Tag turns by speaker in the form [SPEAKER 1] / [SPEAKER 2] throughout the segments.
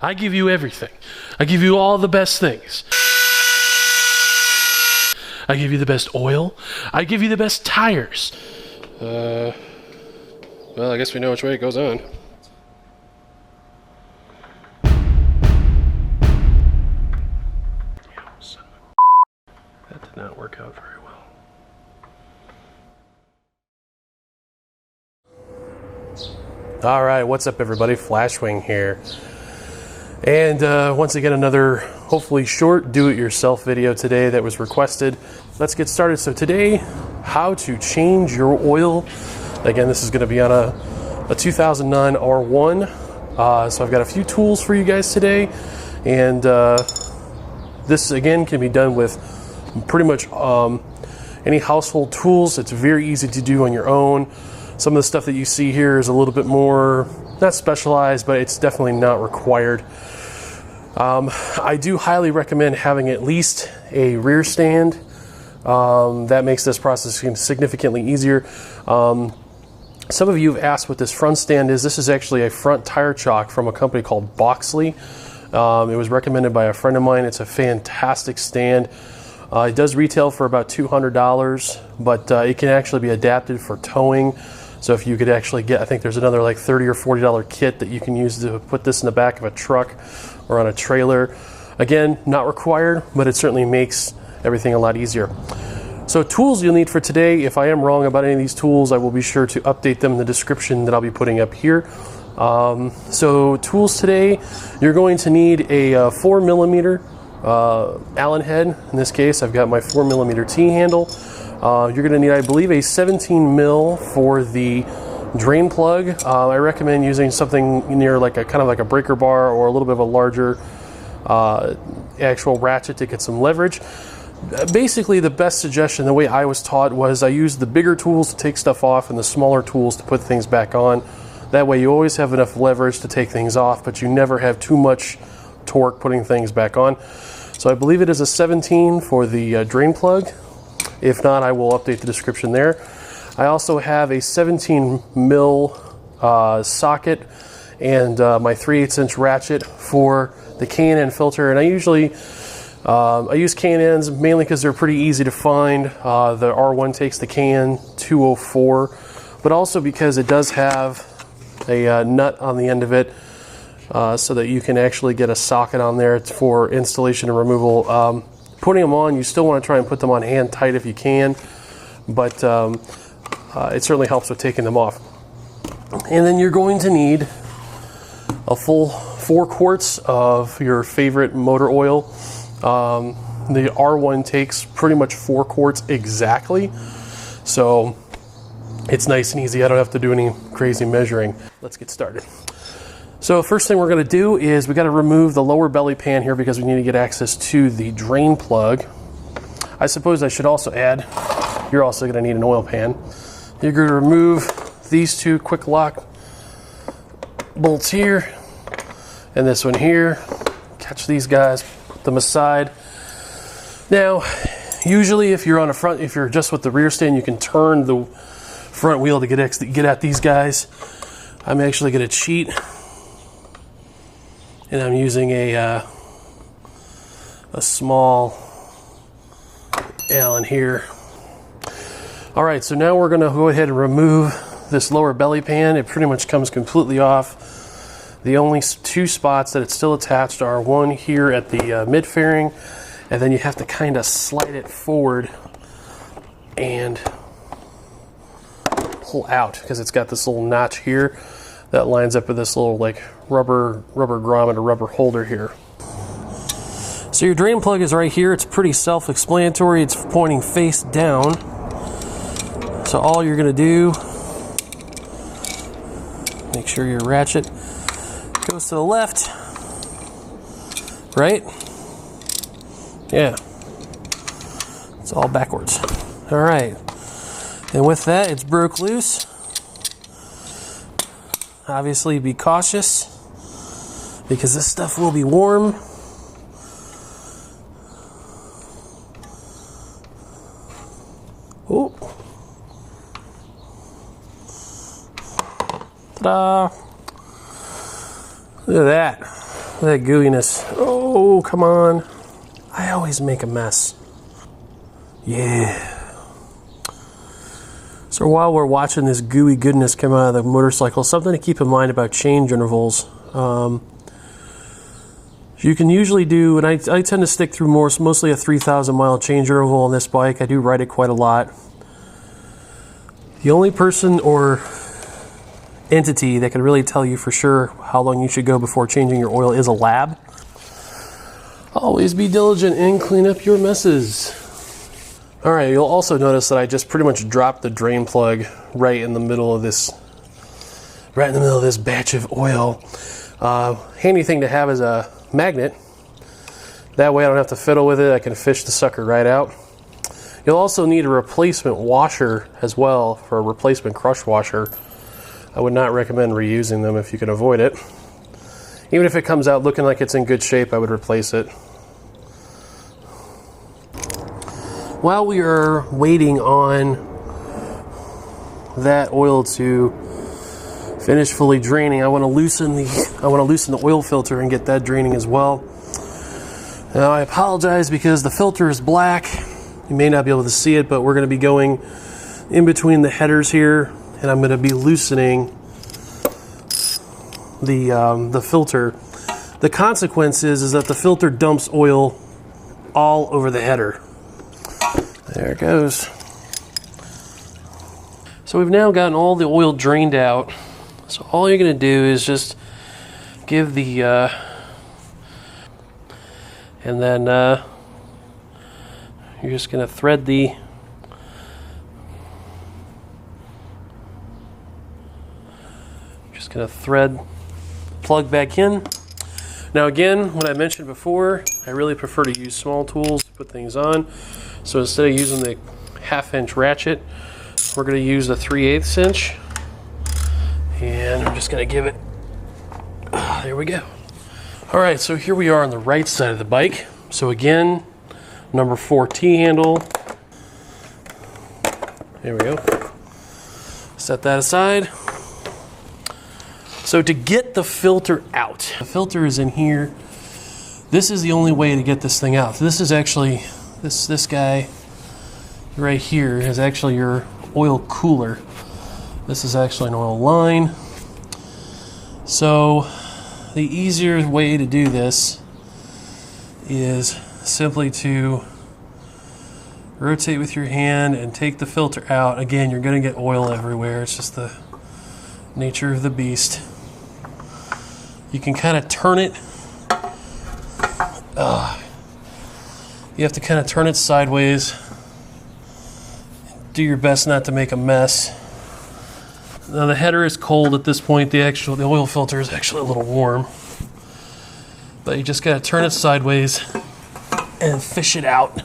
[SPEAKER 1] I give you everything. I give you all the best things. I give you the best oil. I give you the best tires. Well, I guess we know which way it goes on. That did not work out very well. All right, what's up everybody? Flashwing here. And once again, another hopefully short do-it-yourself video today that was requested. Let's get started. So today, how to change your oil. Again, this is going to be on a 2009 R1. So I've got a few tools for you guys today. And this, again, can be done with pretty much any household tools. It's very easy to do on your own. Some of the stuff that you see here is a little bit more, not specialized, but it's definitely not required. I do highly recommend having at least a rear stand. That makes this process significantly easier. Some of you have asked what this front stand is. This is actually a front tire chock from a company called Boxley. It was recommended by a friend of mine. It's a fantastic stand. It does retail for about $200, but it can actually be adapted for towing. So if you could actually get, I think there's another like $30 or $40 kit that you can use to put this in the back of a truck or on a trailer. Again, not required, but it certainly makes everything a lot easier. So tools you'll need for today, if I am wrong about any of these tools, I will be sure to update them in the description that I'll be putting up here. So tools today, you're going to need a 4mm Allen head. In this case, I've got my 4mm T-handle. You're going to need, I believe, a 17 mil for the drain plug. I recommend using something near like a kind of like a breaker bar or a little bit of a larger actual ratchet to get some leverage. Basically, the best suggestion, the way I was taught, was I use the bigger tools to take stuff off and the smaller tools to put things back on. That way you always have enough leverage to take things off, but you never have too much torque putting things back on. So I believe it is a 17 for the drain plug. If not, I will update the description there. I also have a 17 mil socket and my 3/8 inch ratchet for the K&N filter. And I usually I use K&Ns mainly because they're pretty easy to find. The R1 takes the K&N 204, but also because it does have a nut on the end of it so that you can actually get a socket on there for installation and removal. Putting them on, you still want to try and put them on hand tight if you can, but it certainly helps with taking them off. And then you're going to need a full 4 quarts of your favorite motor oil. The R1 takes pretty much 4 quarts exactly, so it's nice and easy. I don't have to do any crazy measuring. Let's get started. So first thing we're going to do is we got to remove the lower belly pan here because we need to get access to the drain plug. I suppose I should also add, you're also going to need an oil pan. You're going to remove these 2 quick lock bolts here and this one here. Catch these guys, put them aside. Now, usually if you're on a front, if you're just with the rear stand, you can turn the front wheel to get at these guys. I'm actually going to cheat. And I'm using a small Allen here. All right, so now we're gonna go ahead and remove this lower belly pan. It pretty much comes completely off. The only 2 spots that it's still attached are one here at the mid fairing, and then you have to kind of slide it forward and pull out because it's got this little notch here that lines up with this little like rubber grommet or rubber holder here. So your drain plug is right here. It's pretty self-explanatory. It's pointing face down. So all you're gonna do, make sure your ratchet goes to the left, right? Yeah, it's all backwards. All right, and with that, it's broke loose. Obviously be cautious because this stuff will be warm. Oh. Ta-da. Look at that. That gooiness. Oh, come on. I always make a mess. Yeah. So while we're watching this gooey goodness come out of the motorcycle, something to keep in mind about change intervals. You can usually do, and I tend to stick through mostly a 3,000 mile change interval on this bike. I do ride it quite a lot. The only person or entity that can really tell you for sure how long you should go before changing your oil is a lab. Always be diligent and clean up your messes. All right, you'll also notice that I just pretty much dropped the drain plug right in the middle of this batch of oil. Handy thing to have is a magnet. That way I don't have to fiddle with it. I can fish the sucker right out. You'll also need a replacement washer as well for a replacement crush washer. I would not recommend reusing them if you can avoid it. Even if it comes out looking like it's in good shape, I would replace it. While we are waiting on that oil to finish fully draining, I want to loosen the oil filter and get that draining as well. Now I apologize because the filter is black. You may not be able to see it, but we're going to be going in between the headers here, and I'm going to be loosening the filter. The consequence is that the filter dumps oil all over the header. There it goes. So we've now gotten all the oil drained out. So all you're going to do is just give the and then you're just going to thread the plug back in. Now again, what I mentioned before, I really prefer to use small tools to put things on. So instead of using the 1/2 inch ratchet, we're going to use the 3/8 inch. And I'm just going to give it, there we go. All right, so here we are on the right side of the bike. So again, number 4 T-handle. There we go. Set that aside. So to get the filter out, the filter is in here. This is the only way to get this thing out. So this is actually, this guy right here is actually your oil cooler. This is actually an oil line. So the easier way to do this is simply to rotate with your hand and take the filter out. Again, you're going to get oil everywhere. It's just the nature of the beast. You can kind of turn it. You have to kind of turn it sideways. Do your best not to make a mess. Now the header is cold at this point. The oil filter is actually a little warm. But you just got to turn it sideways and fish it out.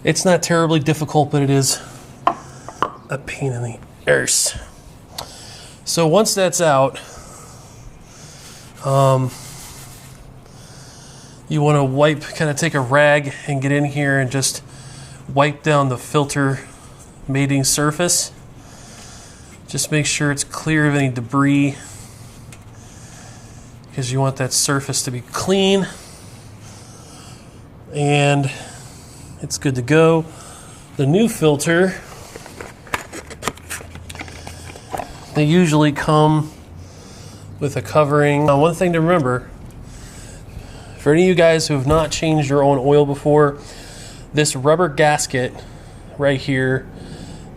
[SPEAKER 1] It's not terribly difficult, but it is a pain in the arse. So once that's out, you want to wipe, kind of take a rag and get in here and just wipe down the filter mating surface. Just make sure it's clear of any debris, because you want that surface to be clean, and it's good to go. The new filter, they usually come with a covering. Now, one thing to remember, for any of you guys who have not changed your own oil before, this rubber gasket right here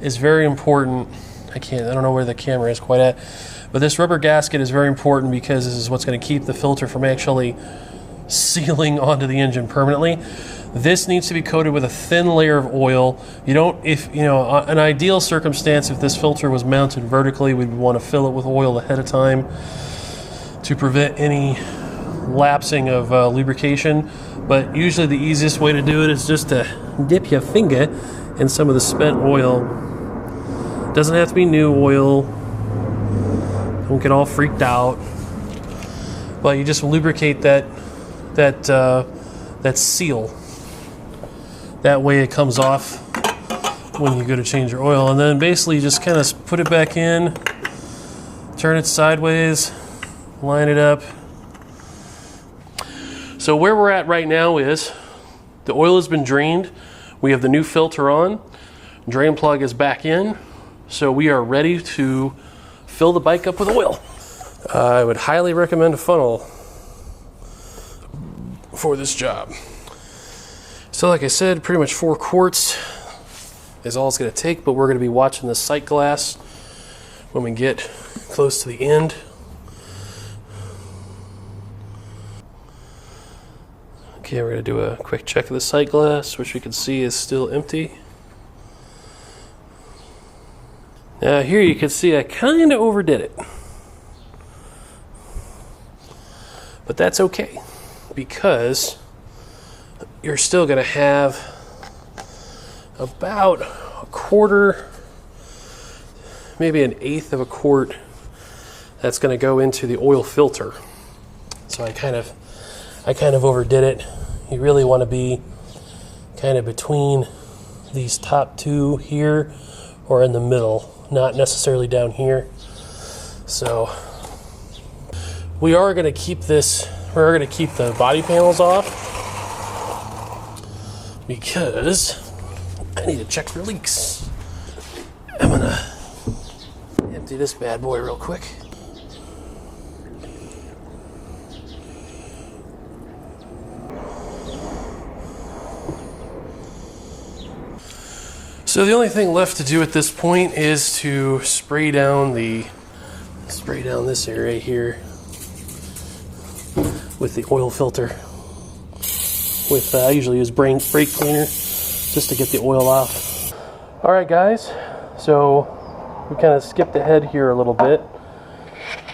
[SPEAKER 1] is very important. I don't know where the camera is quite at, but this rubber gasket is very important because this is what's going to keep the filter from actually sealing onto the engine permanently. This needs to be coated with a thin layer of oil. You don't, an ideal circumstance, if this filter was mounted vertically, we'd want to fill it with oil ahead of time to prevent any lapsing of lubrication. But usually the easiest way to do it is just to dip your finger in some of the spent oil. Doesn't have to be new oil. Don't get all freaked out. But you just lubricate that seal. That way it comes off when you go to change your oil. And then basically you just kind of put it back in, turn it sideways, line it up, So where we're at right now is the oil has been drained. We have the new filter on. Drain plug is back in. So we are ready to fill the bike up with oil. I would highly recommend a funnel for this job. So like I said, pretty much 4 quarts is all it's going to take, but we're going to be watching the sight glass when we get close to the end. Okay, we're going to do a quick check of the sight glass, which we can see is still empty. Now here you can see I kind of overdid it. But that's okay, because you're still going to have about a quarter, maybe an eighth of a quart that's going to go into the oil filter. So I kind of overdid it. You really want to be kind of between these top 2 here or in the middle, not necessarily down here. So we are going to keep we're going to keep the body panels off because I need to check for leaks. I'm going to empty this bad boy real quick. So the only thing left to do at this point is to spray down this area here with the oil filter. I usually use brake cleaner just to get the oil off. All right, guys. So we kind of skipped ahead here a little bit.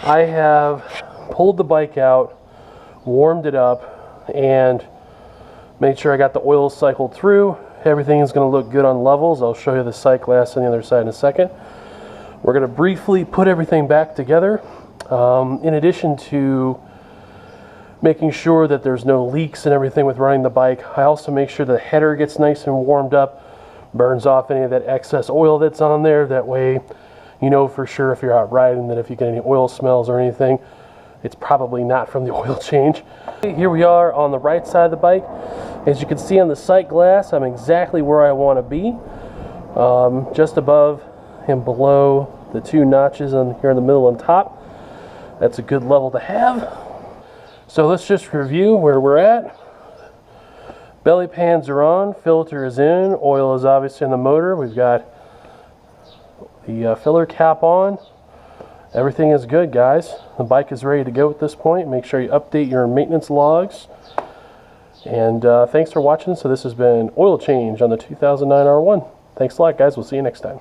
[SPEAKER 1] I have pulled the bike out, warmed it up, and made sure I got the oil cycled through. Everything is going to look good on levels. I'll show you the sight glass on the other side in a second. We're going to briefly put everything back together. In addition to making sure that there's no leaks and everything with running the bike, I also make sure the header gets nice and warmed up, burns off any of that excess oil that's on there. That way you know for sure if you're out riding that if you get any oil smells or anything, it's probably not from the oil change. Here we are on the right side of the bike. As you can see on the sight glass, I'm exactly where I want to be, just above and below the 2 notches here in the middle and top. That's a good level to have. So let's just review where we're at. Belly pans are on, filter is in, oil is obviously in the motor. We've got the filler cap on. Everything is good, guys. The bike is ready to go at this point. Make sure you update your maintenance logs. And thanks for watching. So this has been Oil Change on the 2009 R1. Thanks a lot, guys. We'll see you next time.